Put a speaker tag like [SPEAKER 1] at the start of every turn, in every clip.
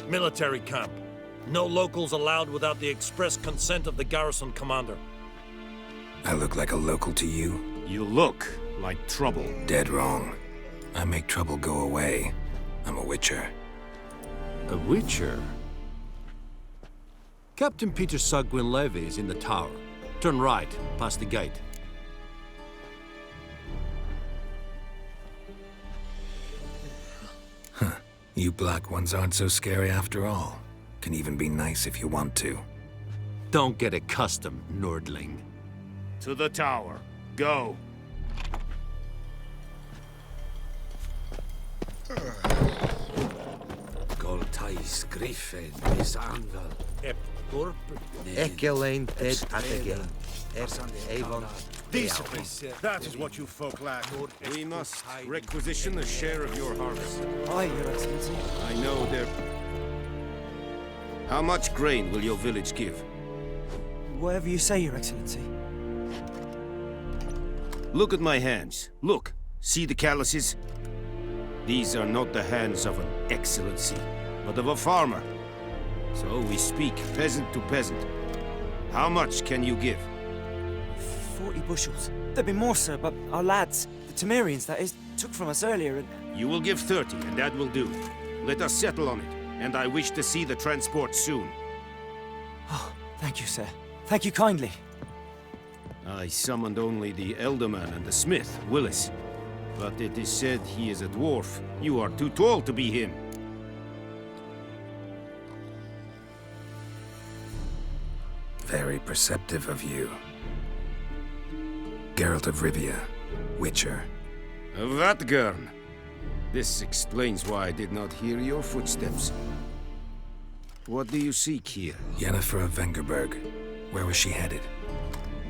[SPEAKER 1] Military camp. No locals allowed without the express consent of the garrison commander.
[SPEAKER 2] I look like a local to you?
[SPEAKER 3] You look like trouble.
[SPEAKER 2] Dead wrong. I make trouble go away. I'm a witcher.
[SPEAKER 4] A witcher? Captain Peter Saar Gwynleve is in the tower. Turn right, past the gate.
[SPEAKER 2] Huh. You black ones aren't so scary after all. Can even be nice if you want to.
[SPEAKER 4] Don't get accustomed, Nordling.
[SPEAKER 3] To the tower. Go.
[SPEAKER 5] Goltais Griffin is Anvil.
[SPEAKER 6] Ekelain dead Atagain. Avon.
[SPEAKER 3] That is what you folk lack. We must requisition a share of your harvest.
[SPEAKER 7] Aye, Your Excellency.
[SPEAKER 3] I know there... How much grain will your village give?
[SPEAKER 7] Whatever you say, Your Excellency.
[SPEAKER 3] Look at my hands. Look. See the calluses? These are not the hands of an excellency, but of a farmer. So we speak peasant to peasant. How much can you give?
[SPEAKER 7] 40 bushels. There'd be more, sir, but our lads, the Temerians, that is, took from us earlier and...
[SPEAKER 3] You will give 30, and that will do. Let us settle on it, and I wish to see the transport soon.
[SPEAKER 7] Oh, thank you, sir. Thank you kindly.
[SPEAKER 3] I summoned only the Elderman and the smith, Willis. But it is said he is a dwarf. You are too tall to be him.
[SPEAKER 2] Very perceptive of you. Geralt of Rivia, Witcher.
[SPEAKER 3] Vatgern. This explains why I did not hear your footsteps. What do you seek here?
[SPEAKER 2] Yennefer of Vengerberg. Where was she headed?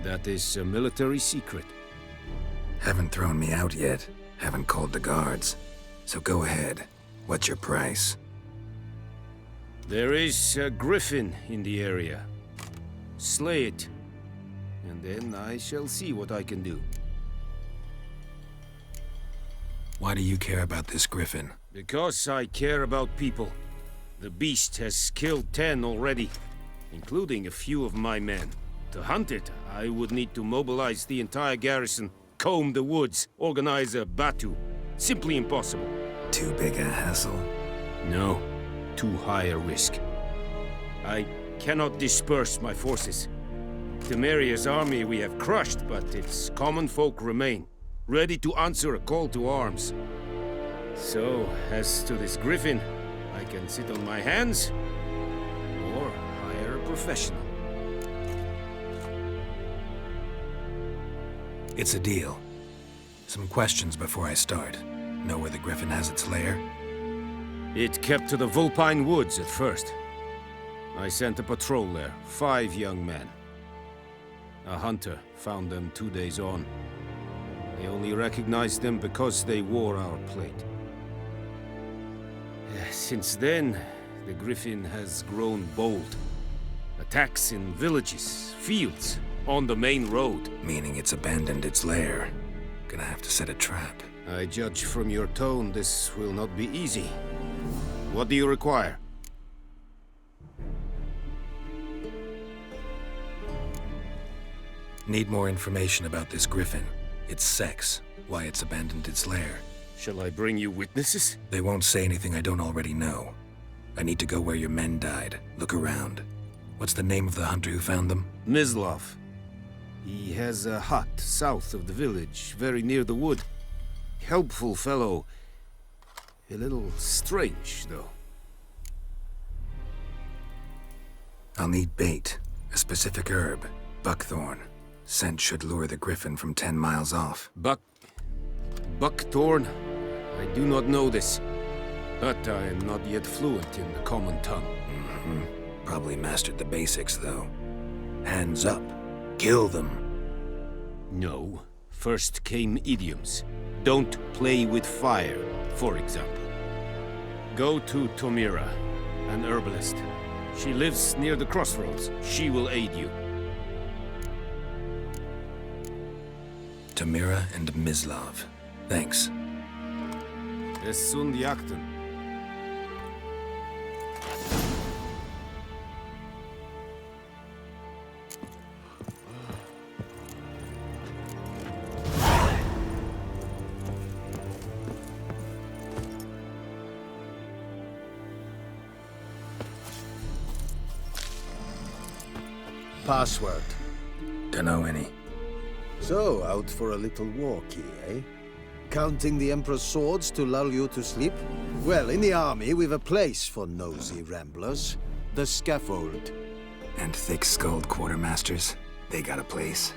[SPEAKER 3] That is a military secret.
[SPEAKER 2] Haven't thrown me out yet. Haven't called the guards. So go ahead. What's your price?
[SPEAKER 3] There is a griffin in the area. Slay it. And then I shall see what I can do.
[SPEAKER 2] Why do you care about this griffin?
[SPEAKER 3] Because I care about people. The beast has killed 10 already, including a few of my men. To hunt it, I would need to mobilize the entire garrison, comb the woods, organize a batu. Simply impossible.
[SPEAKER 2] Too big a hassle?
[SPEAKER 3] No. Too high a risk. I cannot disperse my forces. Temeria's army we have crushed, but its common folk remain, ready to answer a call to arms. So, as to this griffin, I can sit on my hands, or hire a professional.
[SPEAKER 2] It's a deal. Some questions before I start. Know where the griffin has its lair?
[SPEAKER 3] It kept to the Vulpine Woods at first. I sent a patrol there, 5 young men. A hunter found them 2 days on. They only recognized them because they wore our plate. Since then, the griffin has grown bold. Attacks in villages, fields, on the main road.
[SPEAKER 2] Meaning it's abandoned its lair. Gonna have to set a trap.
[SPEAKER 3] I judge from your tone this will not be easy. What do you require?
[SPEAKER 2] Need more information about this griffin. Its sex, why it's abandoned its lair.
[SPEAKER 3] Shall I bring you witnesses?
[SPEAKER 2] They won't say anything I don't already know. I need to go where your men died. Look around. What's the name of the hunter who found them?
[SPEAKER 3] Mislav. He has a hut south of the village, very near the wood. Helpful fellow. A little strange, though.
[SPEAKER 2] I'll need bait. A specific herb. Buckthorn. Scent should lure the griffin from 10 miles off.
[SPEAKER 3] Buckthorn? I do not know this. But I am not yet fluent in the common tongue.
[SPEAKER 2] Probably mastered the basics, though. Hands up. Kill them.
[SPEAKER 3] No. First came idioms. Don't play with fire, for example. Go to Tomira, an herbalist. She lives near the crossroads. She will aid you.
[SPEAKER 2] Tomira and Mislav. Thanks.
[SPEAKER 3] Es sunt jakten.
[SPEAKER 8] Password.
[SPEAKER 2] Dunno any.
[SPEAKER 8] So, out for a little walkie, eh? Counting the Emperor's swords to lull you to sleep? Well, in the army, we've a place for nosy ramblers. The scaffold.
[SPEAKER 2] And thick-skulled quartermasters, they got a place.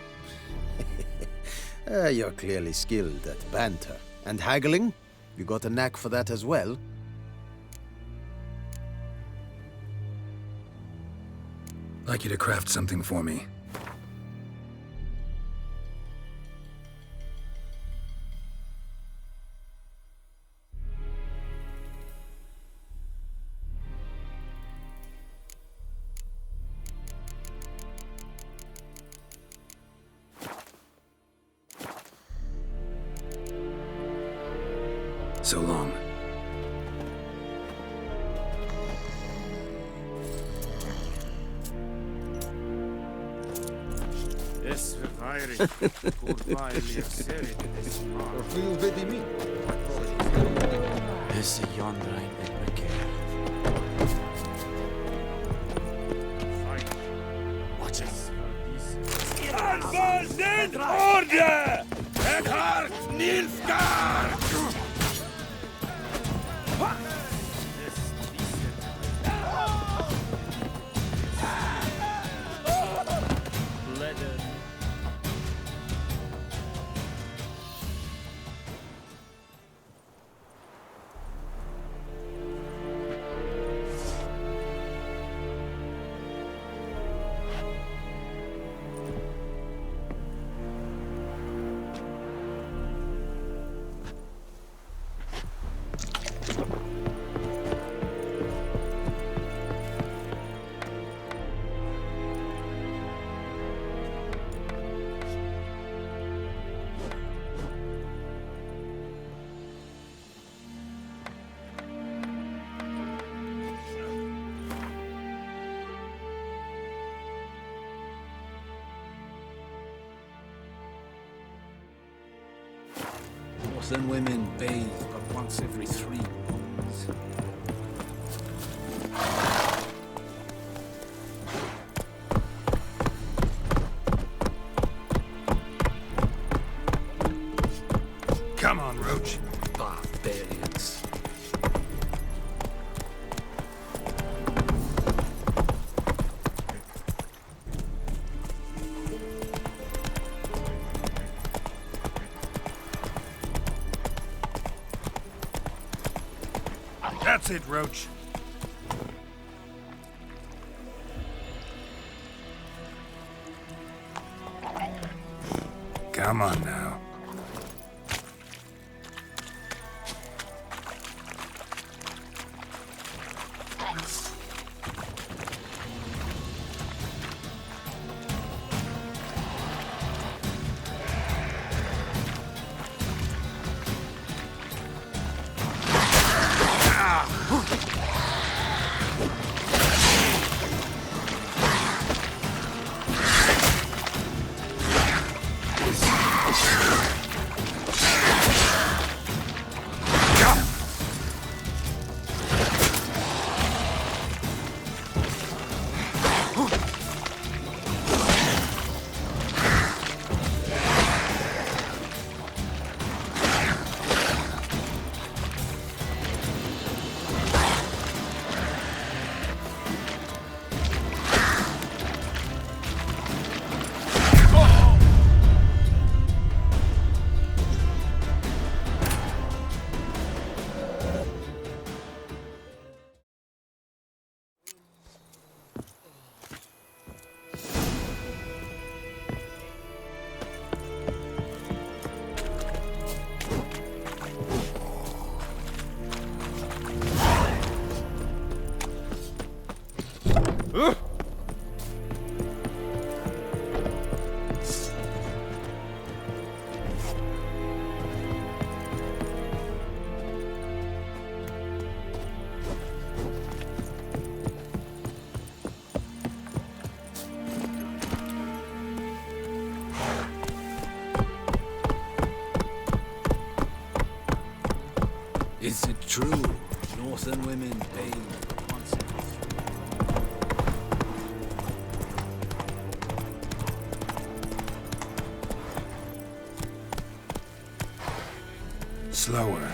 [SPEAKER 8] You're clearly skilled at banter. And haggling? You got a knack for that as well?
[SPEAKER 2] Like you to craft something for me. So long.
[SPEAKER 3] Es verweirig. Kurvaili serit es
[SPEAKER 7] Esse yonder ain't it, McCare.
[SPEAKER 3] Watch us.
[SPEAKER 1] Advance in order! Eckhart Nilfgaard!
[SPEAKER 5] Northern women bathe but once every 3 months.
[SPEAKER 2] Come on, Roach.
[SPEAKER 5] Barbarians.
[SPEAKER 2] That's it, Roach. Come on now.
[SPEAKER 5] Is it true? Northern women bathe but once every 3 months.
[SPEAKER 2] slower.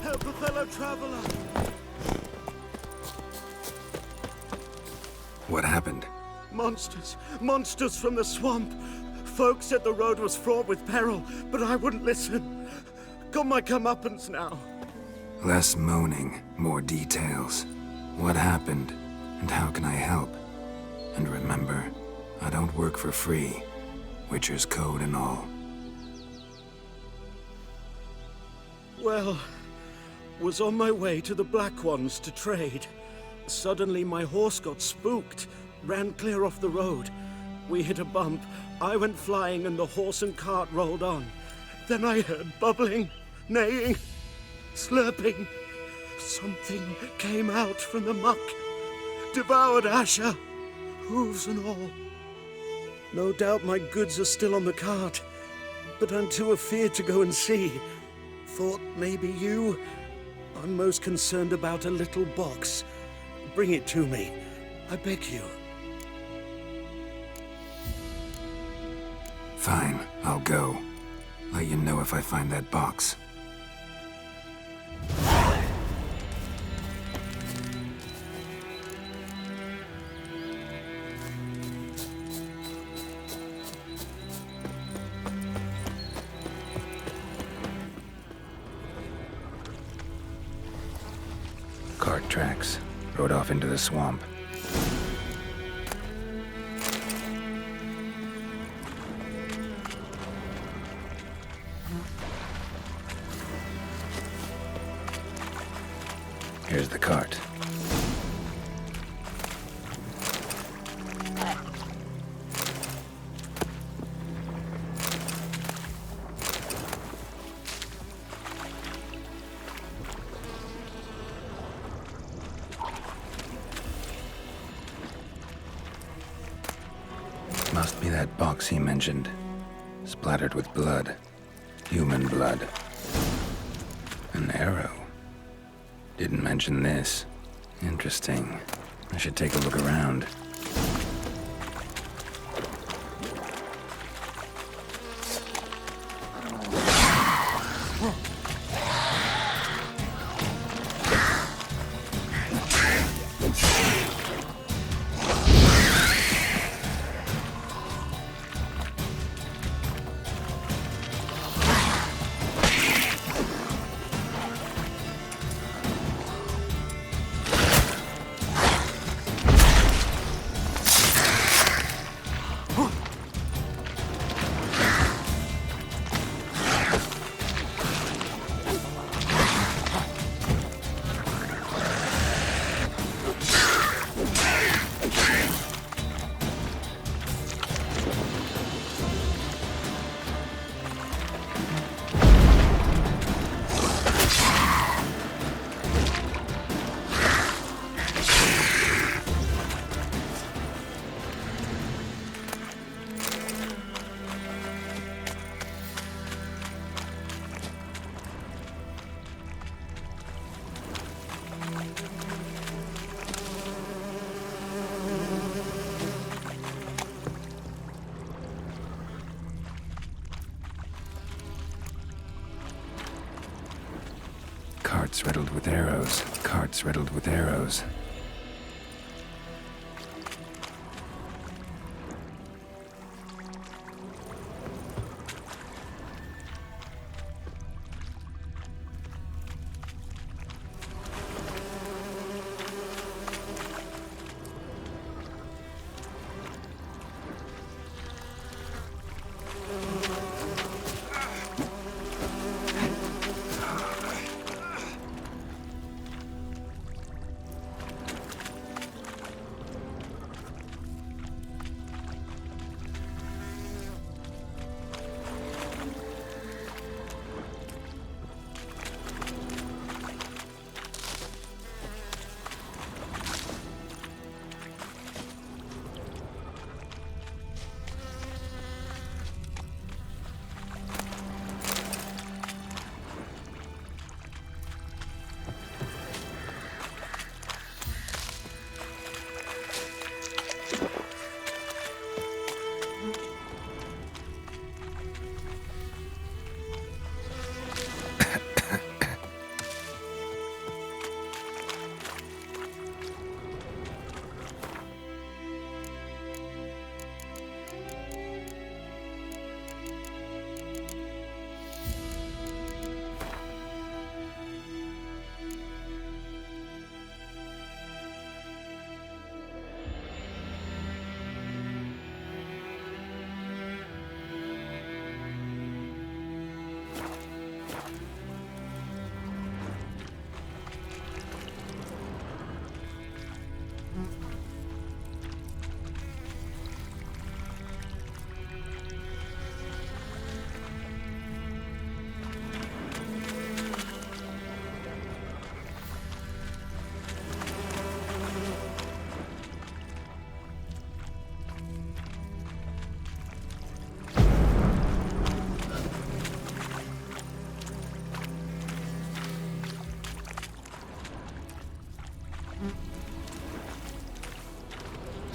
[SPEAKER 9] Help a fellow traveler!
[SPEAKER 2] What happened?
[SPEAKER 9] Monsters! Monsters from the swamp! Folks said the road was fraught with peril, but I wouldn't listen. Got my comeuppance now.
[SPEAKER 2] Less moaning, more details. What happened, and how can I help? And remember, I don't work for free. Witcher's code and all.
[SPEAKER 9] Well, was on my way to the Black Ones to trade. Suddenly my horse got spooked, ran clear off the road. We hit a bump, I went flying and the horse and cart rolled on. Then I heard bubbling, neighing, slurping. Something came out from the muck, devoured Asher, hooves and all. No doubt my goods are still on the cart, but I'm too afeard to go and see. Thought maybe you. I'm most concerned about a little box. Bring it to me. I beg you.
[SPEAKER 2] Fine, I'll go. Let you know if I find that box. Cart tracks. Rode off into the swamp. Here's the cart. Must be that box he mentioned. Splattered with blood. Human blood. An arrow. Didn't mention this. Interesting. I should take a look around. Carts riddled with arrows. Carts riddled with arrows.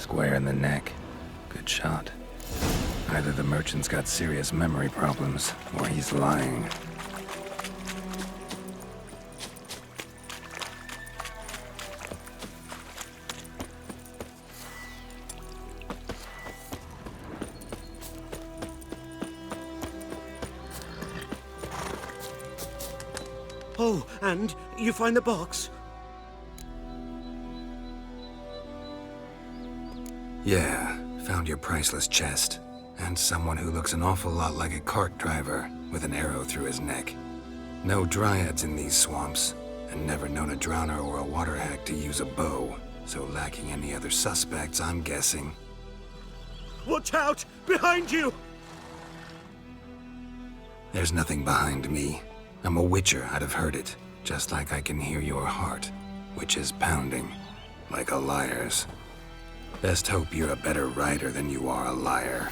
[SPEAKER 2] Square in the neck. Good shot. Either the merchant's got serious memory problems, or he's lying.
[SPEAKER 9] Oh, and you find the box?
[SPEAKER 2] Yeah, found your priceless chest. And someone who looks an awful lot like a cart driver, with an arrow through his neck. No dryads in these swamps, and never known a drowner or a water hack to use a bow. So lacking any other suspects, I'm guessing.
[SPEAKER 9] Watch out! Behind you!
[SPEAKER 2] There's nothing behind me. I'm a witcher, I'd have heard it. Just like I can hear your heart, which is pounding, like a liar's. Best hope you're a better rider than you are a liar.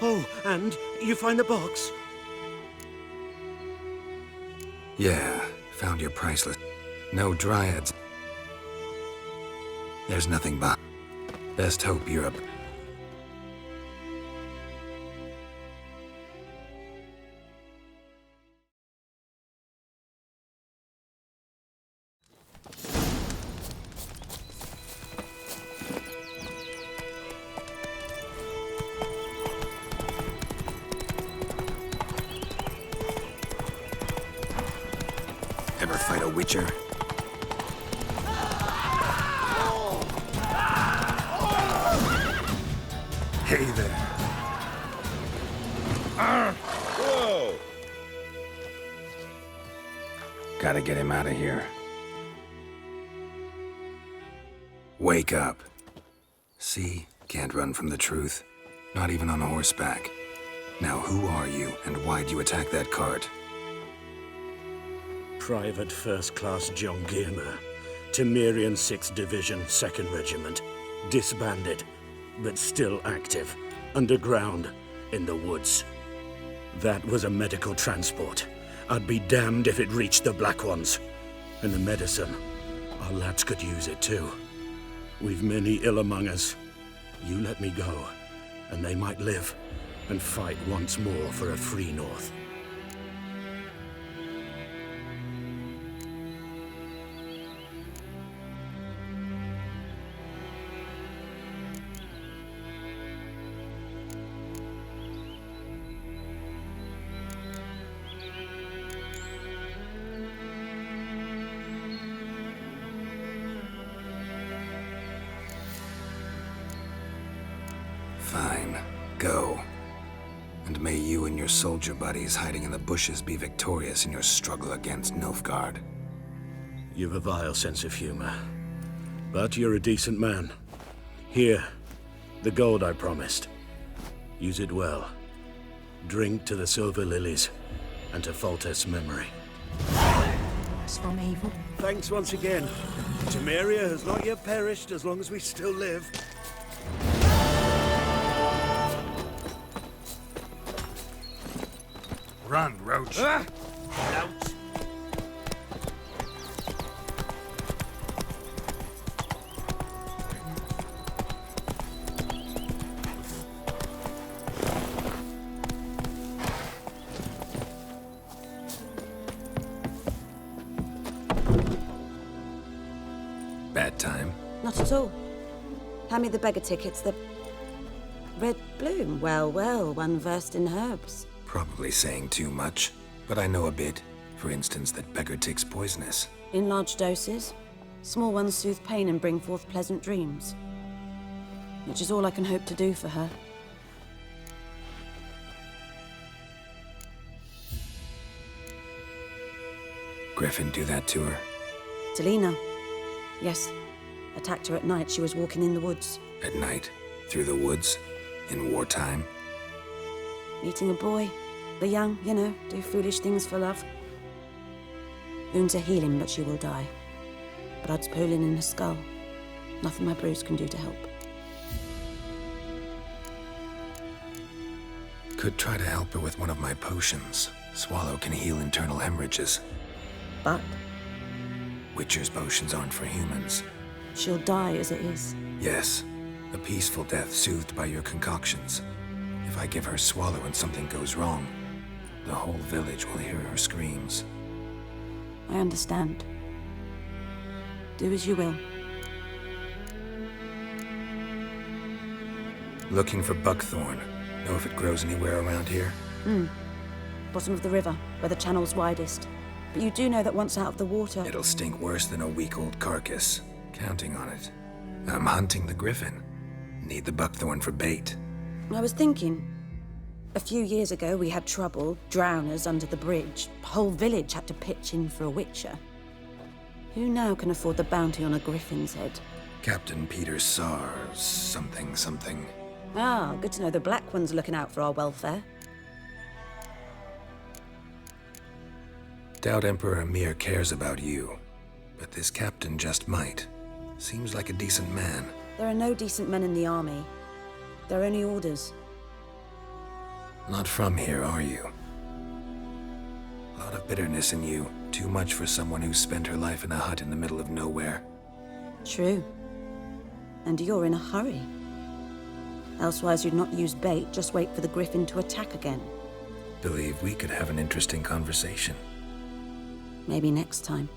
[SPEAKER 9] Oh, and you find the box?
[SPEAKER 2] Yeah, found your priceless. No dryads. There's nothing but. Best hope you're a. Ever fight a witcher? Hey there.
[SPEAKER 3] Whoa!
[SPEAKER 2] Gotta get him out of here. Wake up. See? Can't run from the truth. Not even on horseback. Now who are you, and why'd you attack that cart?
[SPEAKER 9] Private First Class John Giermer, Temerian 6th Division, 2nd Regiment. Disbanded, but still active, underground, in the woods. That was a medical transport. I'd be damned if it reached the Black Ones. And the medicine, our lads could use it too. We've many ill among us. You let me go, and they might live, and fight once more for a free North.
[SPEAKER 2] Fine. Go. And may you and your soldier buddies hiding in the bushes be victorious in your struggle against Nilfgaard.
[SPEAKER 9] You've a vile sense of humor. But you're a decent man. Here, the gold I promised. Use it well. Drink to the Silver Lilies, and to Foltest's memory.
[SPEAKER 10] As from evil.
[SPEAKER 9] Thanks once again. Temeria has not yet perished as long as we still live.
[SPEAKER 2] Run, Roach.
[SPEAKER 9] Out!
[SPEAKER 2] Bad time?
[SPEAKER 11] Not at all. Hand me the beggar tickets, the... Red bloom. Well, well, one versed in herbs.
[SPEAKER 2] Probably saying too much, but I know a bit. For instance, that beggar tick's poisonous.
[SPEAKER 11] In large doses. Small ones soothe pain and bring forth pleasant dreams. Which is all I can hope to do for her.
[SPEAKER 2] Griffin do that to her?
[SPEAKER 11] Talina. Yes. Attacked her at night. She was walking in the woods.
[SPEAKER 2] At night? Through the woods? In wartime?
[SPEAKER 11] Meeting a boy. The young, you know, do foolish things for love. Wounds are healing, but she will die. Blood's pooling in her skull. Nothing my brews can do to help.
[SPEAKER 2] Could try to help her with one of my potions. Swallow can heal internal hemorrhages.
[SPEAKER 11] But
[SPEAKER 2] Witcher's potions aren't for humans.
[SPEAKER 11] she'll die as it is.
[SPEAKER 2] Yes, a peaceful death soothed by your concoctions. If I give her Swallow and something goes wrong, the whole village will hear her screams.
[SPEAKER 11] I understand. Do as you will.
[SPEAKER 2] Looking for buckthorn. Know if it grows anywhere around here?
[SPEAKER 11] Bottom of the river, where the channel's widest. But you do know that once out of the water...
[SPEAKER 2] It'll stink worse than a week-old carcass. Counting on it. I'm hunting the griffin. Need the buckthorn for bait.
[SPEAKER 11] I was thinking... A few years ago, we had trouble. Drowners under the bridge. Whole village had to pitch in for a witcher. Who now can afford the bounty on a griffin's head?
[SPEAKER 2] Captain Peter Sar... something.
[SPEAKER 11] Ah, good to know the Black One's looking out for our welfare.
[SPEAKER 2] Doubt Emperor Emir cares about you. But this captain just might. Seems like a decent man.
[SPEAKER 11] There are no decent men in the army. They're only orders.
[SPEAKER 2] Not from here, are you? A lot of bitterness in you. Too much for someone who spent her life in a hut in the middle of nowhere.
[SPEAKER 11] True. And you're in a hurry. Elsewise you'd not use bait, just wait for the griffin to attack again.
[SPEAKER 2] Believe we could have an interesting conversation.
[SPEAKER 11] Maybe next time.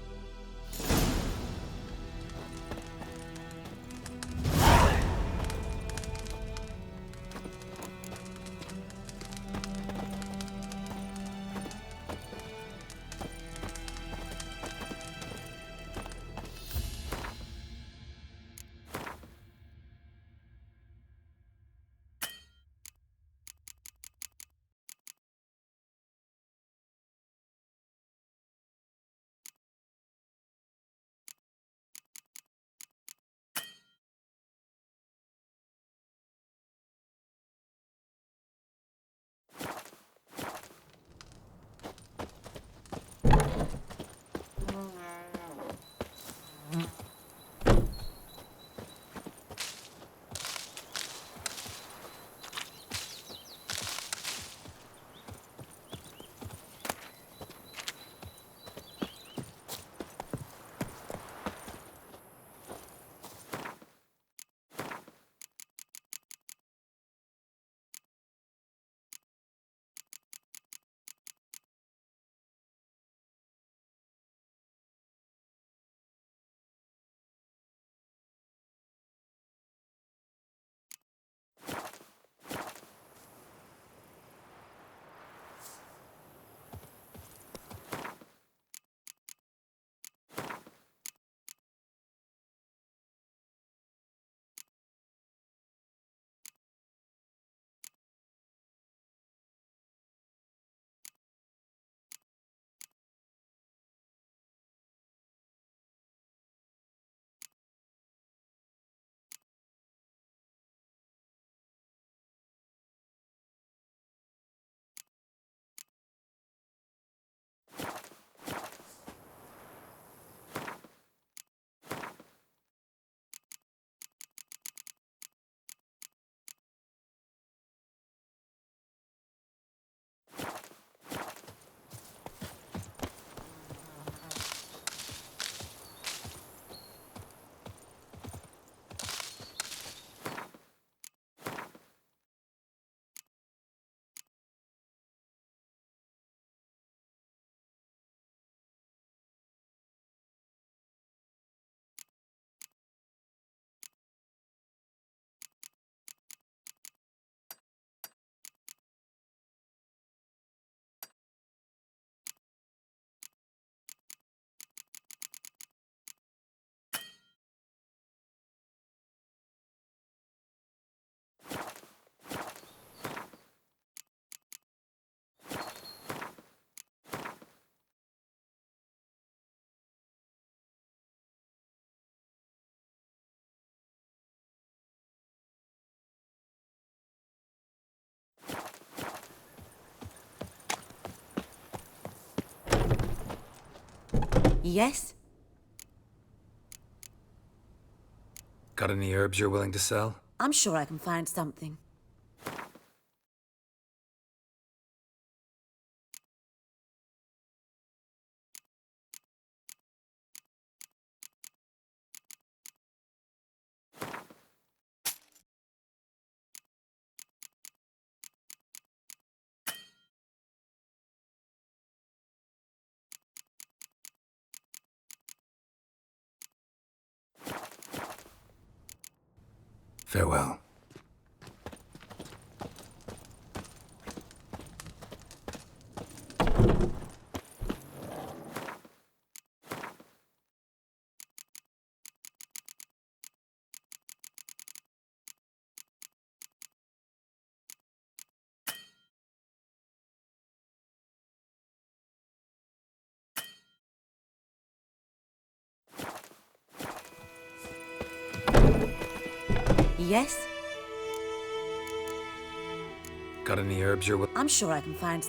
[SPEAKER 11] Yes?
[SPEAKER 2] Got any herbs you're willing to sell?
[SPEAKER 11] I'm sure I can find something.
[SPEAKER 2] Farewell.
[SPEAKER 11] Yes?
[SPEAKER 2] Got any herbs you're
[SPEAKER 11] I'm sure I can find...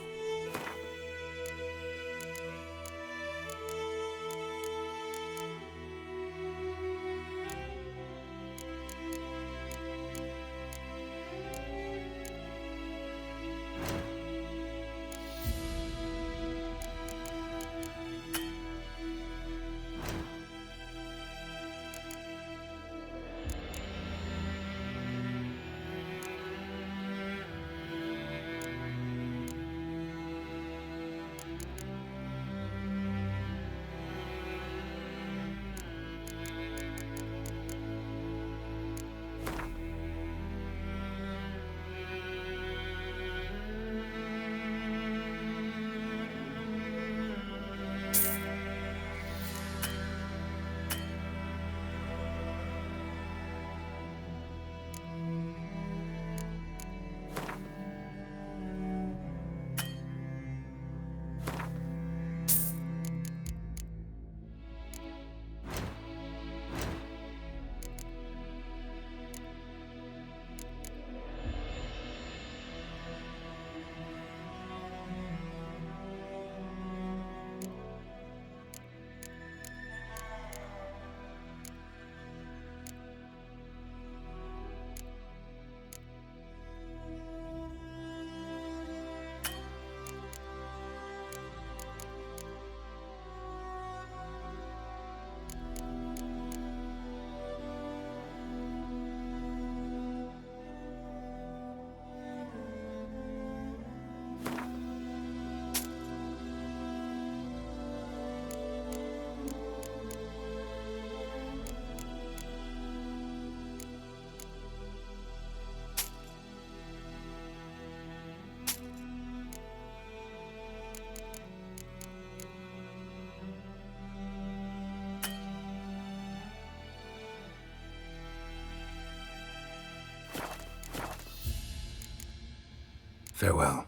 [SPEAKER 2] Farewell.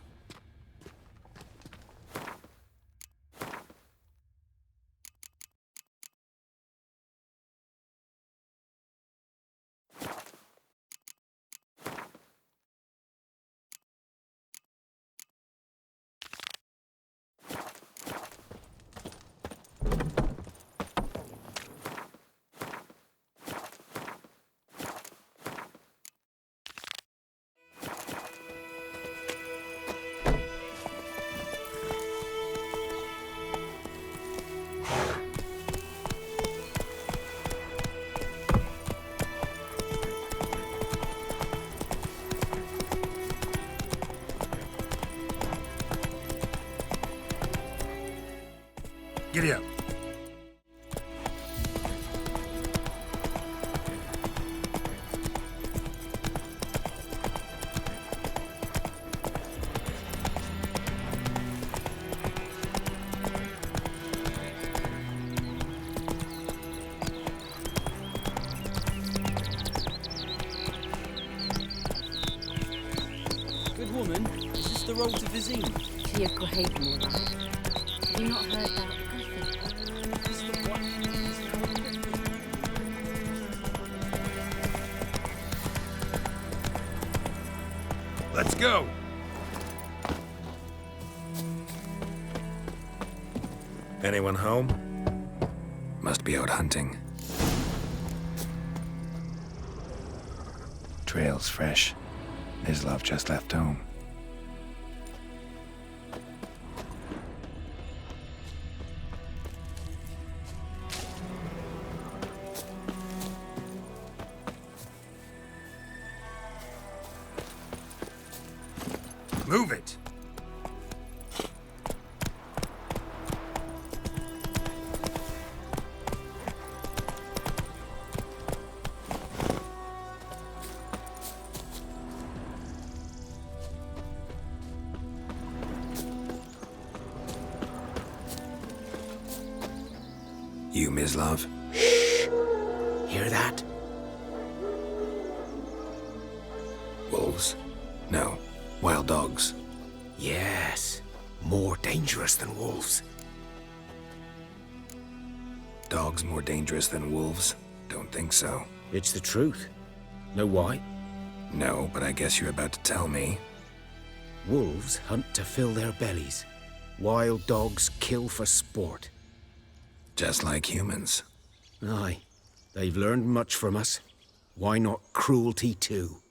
[SPEAKER 2] Giddy up.
[SPEAKER 5] Good woman, is this the road to Vizim?
[SPEAKER 11] To Yokohaven, all right. Have you not heard about
[SPEAKER 2] Let's go! Anyone home? Must be out hunting. Trail's fresh. Mislav just left home. Move it! You, Mislav?
[SPEAKER 3] Hear that?
[SPEAKER 2] Wolves? No. Wild dogs.
[SPEAKER 3] Yes. More dangerous than wolves.
[SPEAKER 2] Dogs more dangerous than wolves? Don't think so.
[SPEAKER 3] It's the truth. Know why?
[SPEAKER 2] No, but I guess you're about to tell me.
[SPEAKER 3] Wolves hunt to fill their bellies. Wild dogs kill for sport.
[SPEAKER 2] Just like humans.
[SPEAKER 3] Aye. They've learned much from us. Why not cruelty too?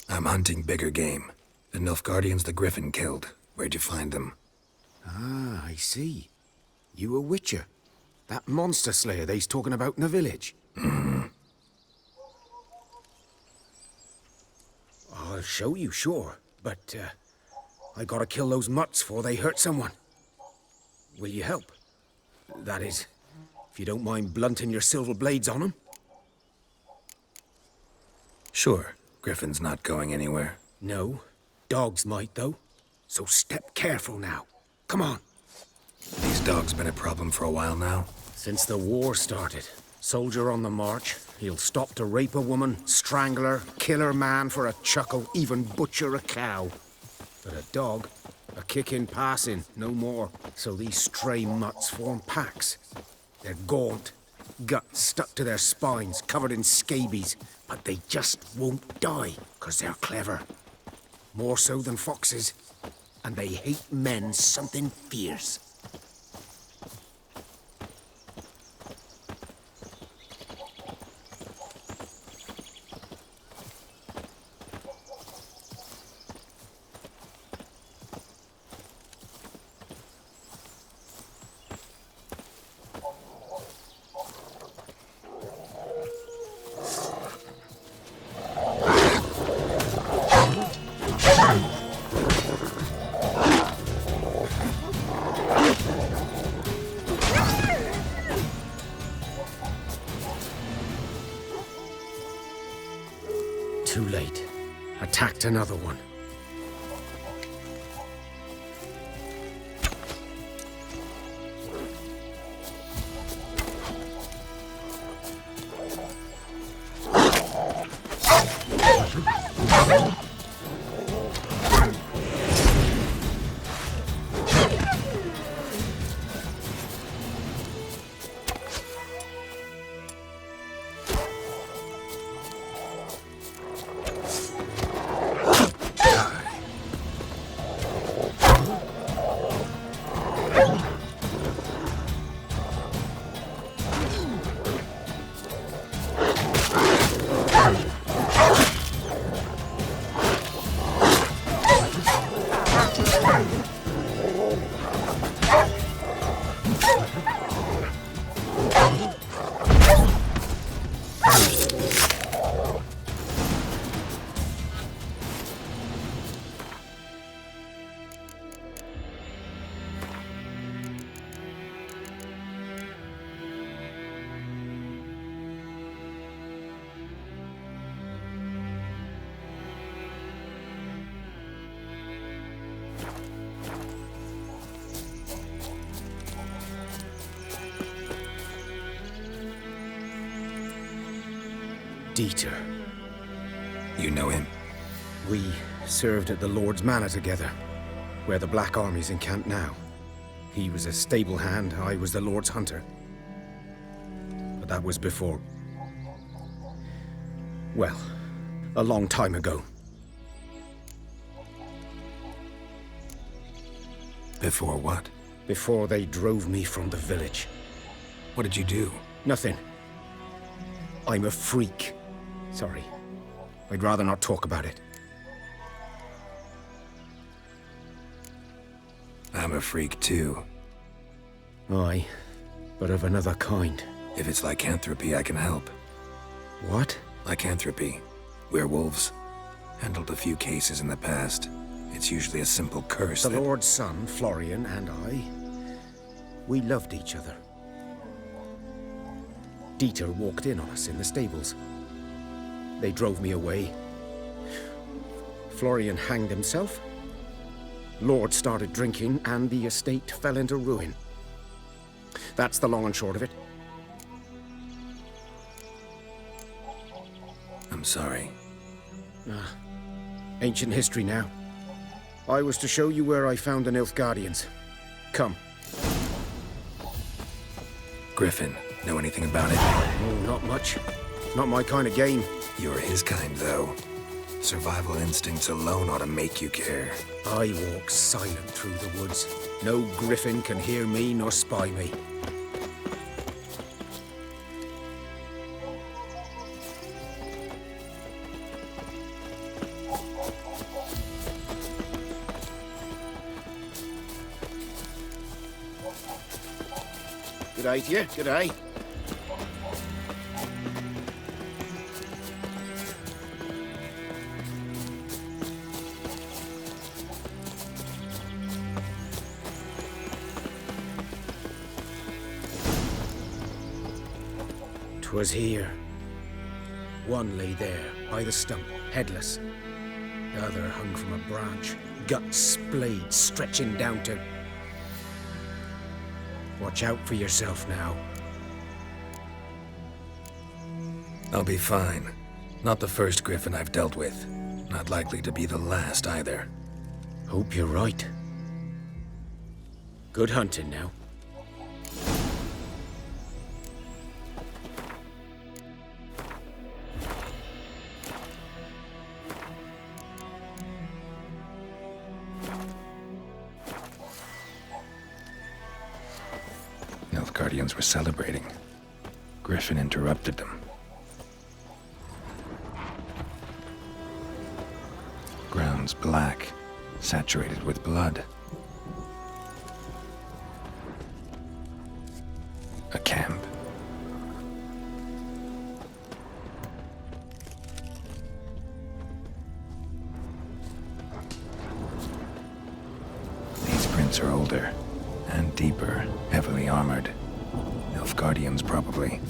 [SPEAKER 2] I'm hunting bigger game. The Nilfgaardians the Griffin killed. Where'd you find them?
[SPEAKER 3] Ah, I see. You a witcher. That monster slayer they's talking about in the village. I'll show you, sure. But, I gotta kill those mutts before they hurt someone. Will you help? That is, if you don't mind blunting your silver blades on them.
[SPEAKER 2] Sure. Griffin's not going anywhere.
[SPEAKER 3] No. Dogs might, though. So step careful now. Come on.
[SPEAKER 2] These dogs been a problem for a while now?
[SPEAKER 3] Since the war started. Soldier on the march. He'll stop to rape a woman, strangle her, kill her man for a chuckle, even butcher a cow. But a dog, a kick in passing, no more. So these stray mutts form packs. They're gaunt, guts stuck to their spines, covered in scabies. But they just won't die, 'cause they're clever. More so than foxes. And they hate men something fierce. Too late. Attacked another one. Dieter.
[SPEAKER 2] You know him?
[SPEAKER 3] We served at the Lord's Manor together, where the Black Army's encamped now. He was a stable hand, I was the Lord's hunter. But that was before... well, a long time ago.
[SPEAKER 2] Before what?
[SPEAKER 3] before they drove me from the village.
[SPEAKER 2] What did you do?
[SPEAKER 3] Nothing. I'm a freak. Sorry. I'd rather not talk about it.
[SPEAKER 2] I'm a freak too.
[SPEAKER 3] Aye, but of another kind.
[SPEAKER 2] If it's lycanthropy, I can help.
[SPEAKER 3] What?
[SPEAKER 2] Lycanthropy. Werewolves. Handled a few cases in the past. It's usually a simple curse
[SPEAKER 3] The
[SPEAKER 2] that...
[SPEAKER 3] Lord's son, Florian, and I, we loved each other. Dieter walked in on us in the stables. They drove me away. Florian hanged himself. Lord started drinking, and the estate fell into ruin. That's the long and short of it.
[SPEAKER 2] I'm sorry.
[SPEAKER 3] Ancient history now. I was to show you where I found the Nilfgaardians. Come.
[SPEAKER 2] Griffin, know anything about it?
[SPEAKER 3] Oh, not much. Not my kind of game.
[SPEAKER 2] You're his kind, though. Survival instincts alone ought to make you care.
[SPEAKER 3] I walk silent through the woods. No griffin can hear me nor spy me. G'day to you, g'day. 'Twas here. One lay there, by the stump, headless. The other hung from a branch, guts splayed, stretching down to... Watch out for yourself now.
[SPEAKER 2] I'll be fine. Not the first griffin I've dealt with. Not likely to be the last, either.
[SPEAKER 3] Hope you're right. Good hunting now.
[SPEAKER 2] Nilfgaardians were celebrating. Griffin interrupted them. Ground's black, saturated with blood. A camp. These prints are older and deeper, heavily armored. Nilfgaardians, probably.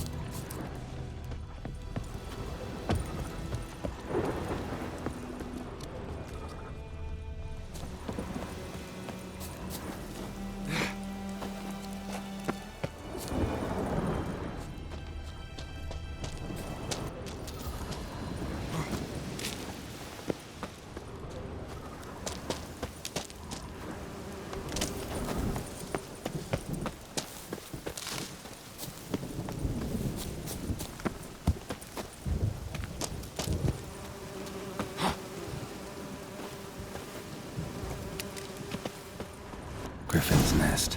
[SPEAKER 2] Griffin's nest.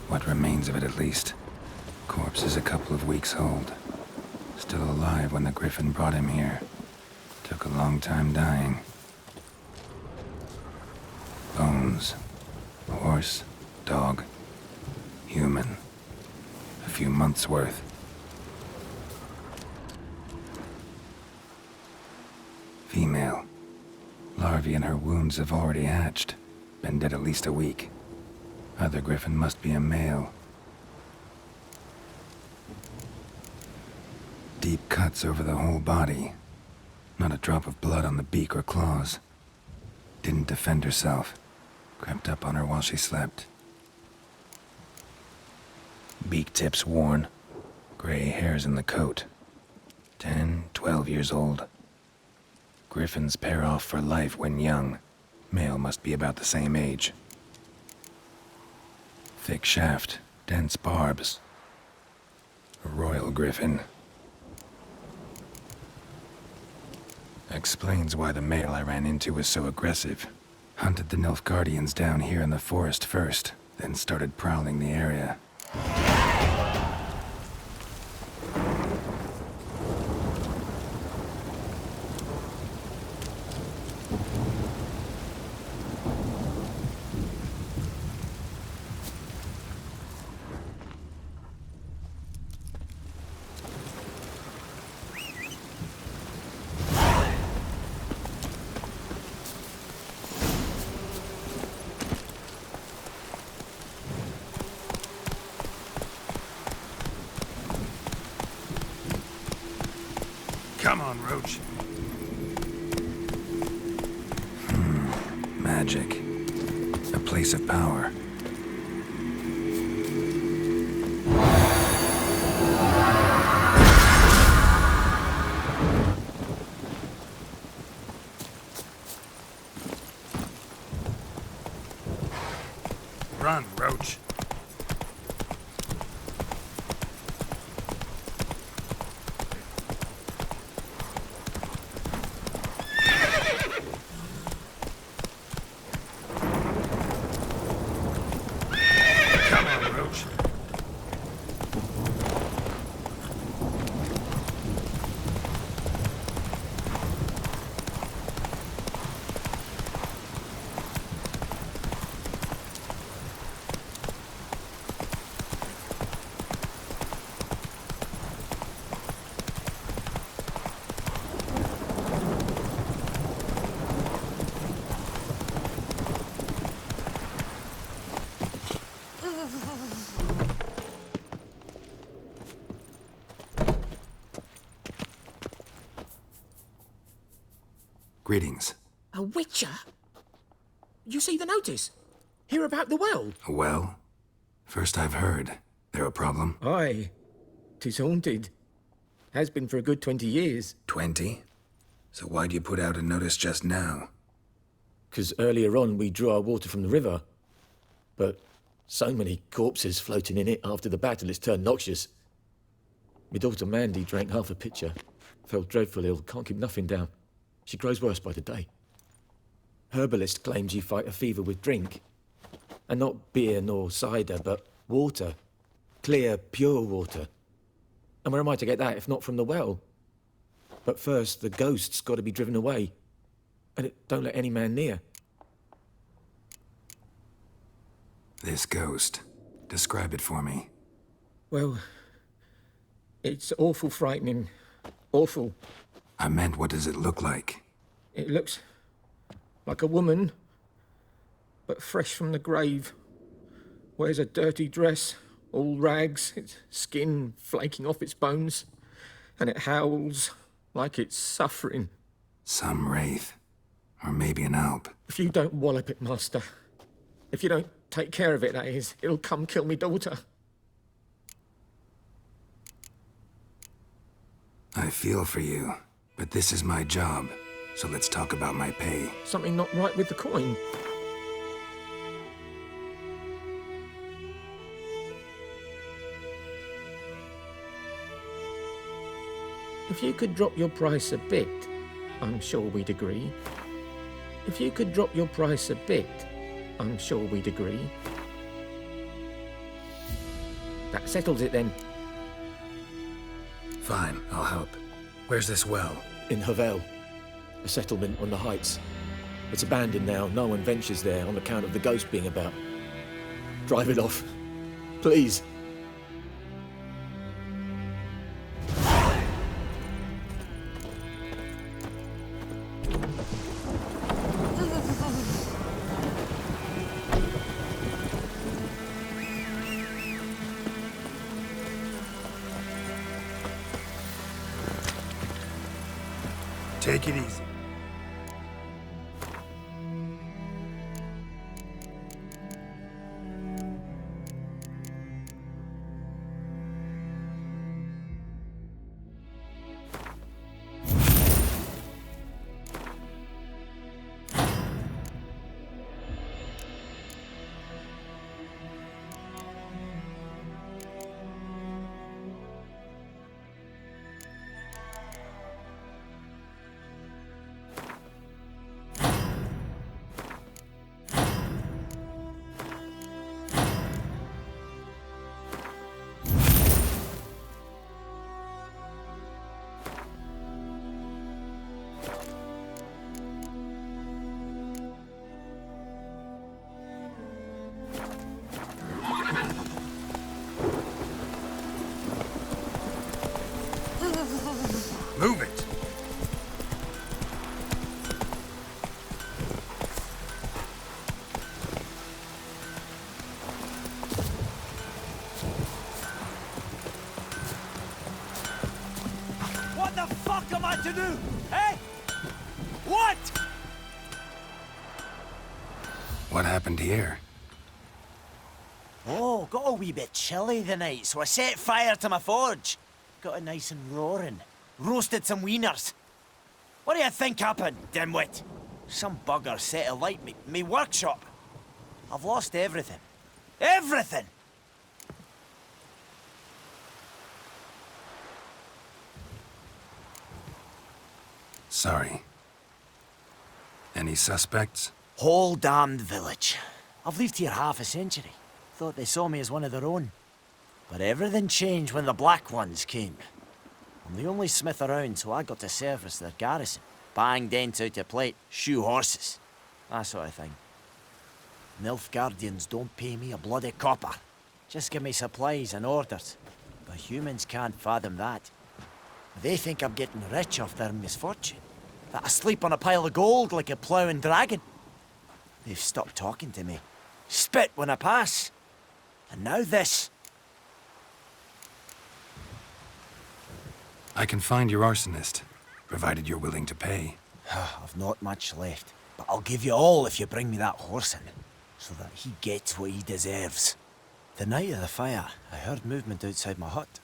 [SPEAKER 2] What remains of it, at least. Corpse is a couple of weeks old. Still alive when the Griffin brought him here. Took a long time dying. Bones. Horse, dog, human. A few months' worth. Female. Larvae in her wounds have already hatched. Been dead at least a week. Other Griffin must be a male. Deep cuts over the whole body. Not a drop of blood on the beak or claws. Didn't defend herself. Crept up on her while she slept. Beak tips worn. Gray hairs in the coat. 10, 12 years old. Griffins pair off for life when young. Male must be about the same age. Thick shaft, dense barbs. A royal griffin. Explains why the male I ran into was so aggressive. Hunted the Nilfgaardians down here in the forest first. then started prowling the area. Come on, Roach. Magic. A place of power. Run, Roach. Greetings.
[SPEAKER 12] A witcher? You see the notice? Hear about the well?
[SPEAKER 2] A well? First I've heard. There a problem?
[SPEAKER 12] Aye. 'Tis haunted. Has been for a good 20 years.
[SPEAKER 2] 20? So why'd you put out a notice just now?
[SPEAKER 12] 'Cause earlier on we drew our water from the river. But so many corpses floating in it after the battle it's turned noxious. My daughter Mandy drank half a pitcher. Fell dreadful ill, can't keep nothing down. She grows worse by the day. Herbalist claims you fight a fever with drink. And not beer nor cider, but water. Clear, pure water. And where am I to get that if not from the well? But first, the ghost's got to be driven away. And it don't let any man near.
[SPEAKER 2] This ghost. Describe it for me.
[SPEAKER 12] Well, it's awful frightening. Awful.
[SPEAKER 2] I meant, what does it look like?
[SPEAKER 12] It looks like a woman, but fresh from the grave. Wears a dirty dress, all rags, its skin flaking off its bones, and it howls like it's suffering.
[SPEAKER 2] Some wraith. Or maybe an alp.
[SPEAKER 12] If you don't wallop it, Master, if you don't take care of it, that is, it'll come kill me daughter.
[SPEAKER 2] I feel for you, but this is my job, so let's talk about my pay.
[SPEAKER 12] Something not right with the coin. If you could drop your price a bit, I'm sure we'd agree. If you could drop your price a bit, I'm sure we'd agree. That settles it then.
[SPEAKER 2] Fine, I'll help. Where's this well?
[SPEAKER 12] In Havel, a settlement on the heights. It's abandoned now. No one ventures there on account of the ghost being about. Drive it off, please.
[SPEAKER 2] Take it easy. Move it!
[SPEAKER 7] What the fuck am I to do? Eh? What?
[SPEAKER 2] What happened here?
[SPEAKER 7] Oh, got a wee bit chilly the night, so I set fire to my forge. Got it nice and roaring. Roasted some wieners. What do you think happened, dimwit? Some bugger set alight me workshop. I've lost everything. Everything!
[SPEAKER 2] Sorry. Any suspects?
[SPEAKER 7] Whole damned village. I've lived here half a century. Thought they saw me as one of their own. But everything changed when the Black Ones came. I'm the only smith around, so I got to service their garrison. Bang dents out of plate, shoe horses. That sort of thing. Nilfgaardians don't pay me a bloody copper. Just give me supplies and orders. But humans can't fathom that. They think I'm getting rich off their misfortune. That I sleep on a pile of gold like a ploughing dragon. They've stopped talking to me. Spit when I pass. And now this.
[SPEAKER 2] I can find your arsonist, provided you're willing to pay.
[SPEAKER 7] I've not much left, but I'll give you all if you bring me that horse in, so that he gets what he deserves. The night of the fire, I heard movement outside my hut.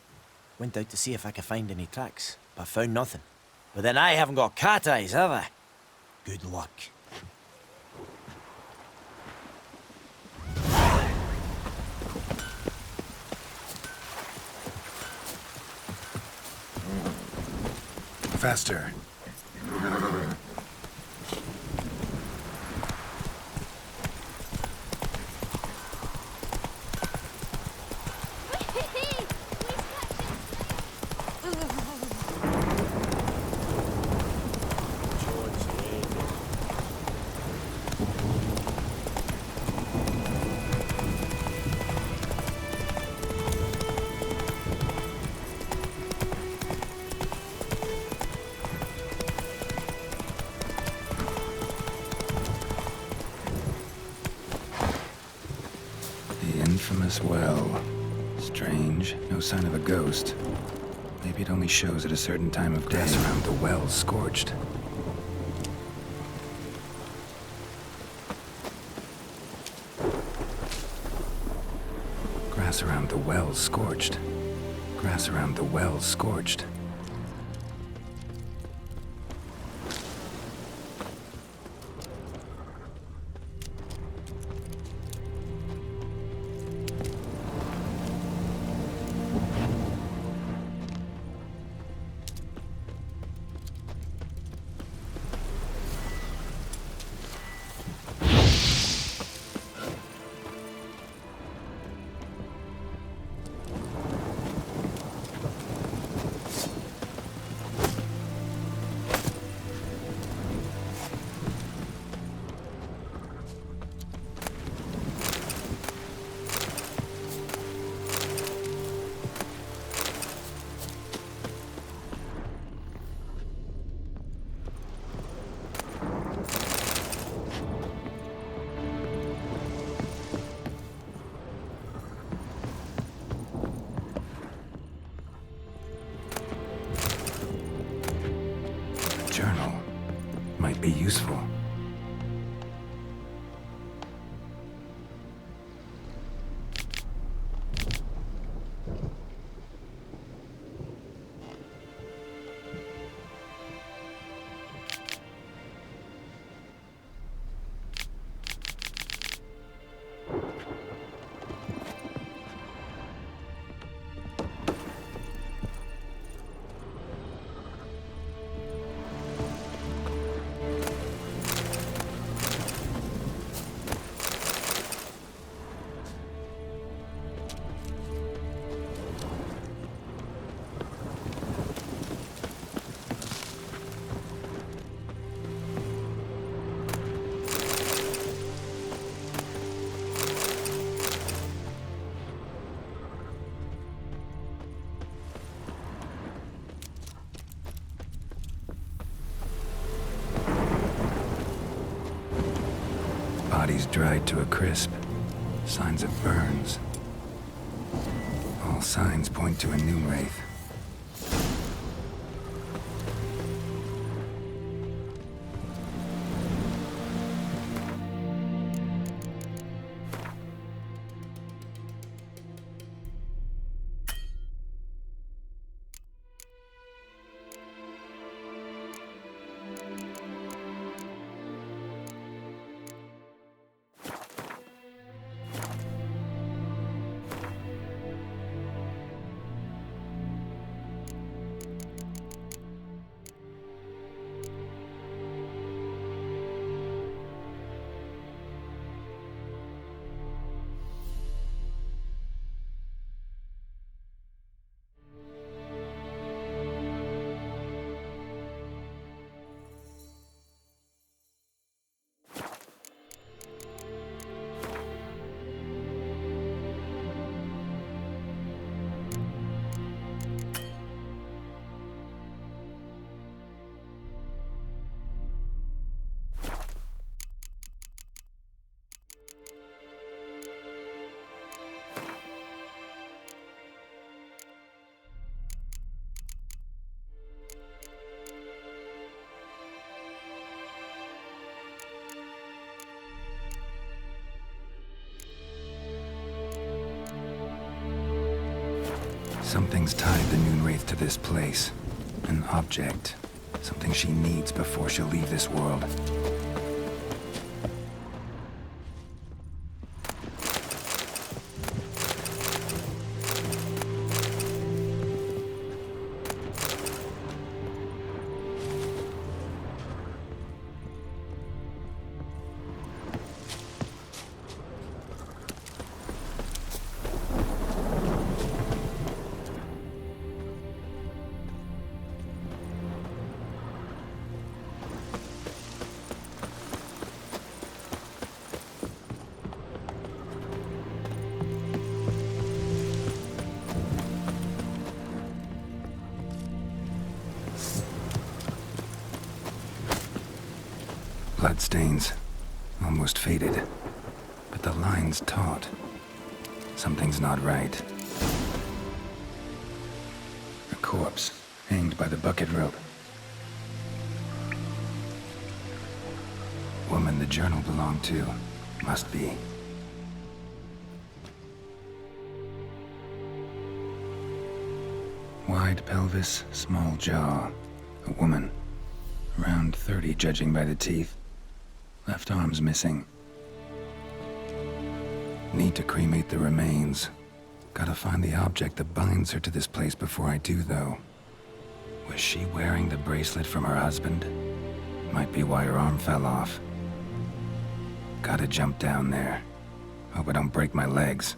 [SPEAKER 7] Went out to see if I could find any tracks, but found nothing. But then I haven't got cat eyes, have I? Good luck.
[SPEAKER 2] Faster. Infamous well. Strange. No sign of a ghost. Maybe it only shows at a certain time of day. Grass around the well scorched. Grass around the well scorched. Grass around the well scorched. Journal might be useful. body's dried to a crisp. Signs of burns. All signs point to a new wraith. Something's tied the Noonwraith to this place. An object. Something she needs before she'll leave this world. Bloodstains. Almost faded. But the line's taut. Something's not right. A corpse, hanged by the bucket rope. Woman the journal belonged to. Must be. Wide pelvis, small jaw. A woman. Around 30, judging by the teeth. Left arm's missing. Need to cremate the remains. Gotta find the object that binds her to this place before I do, though. Was she wearing the bracelet from her husband? Might be why her arm fell off. Gotta jump down there. Hope I don't break my legs.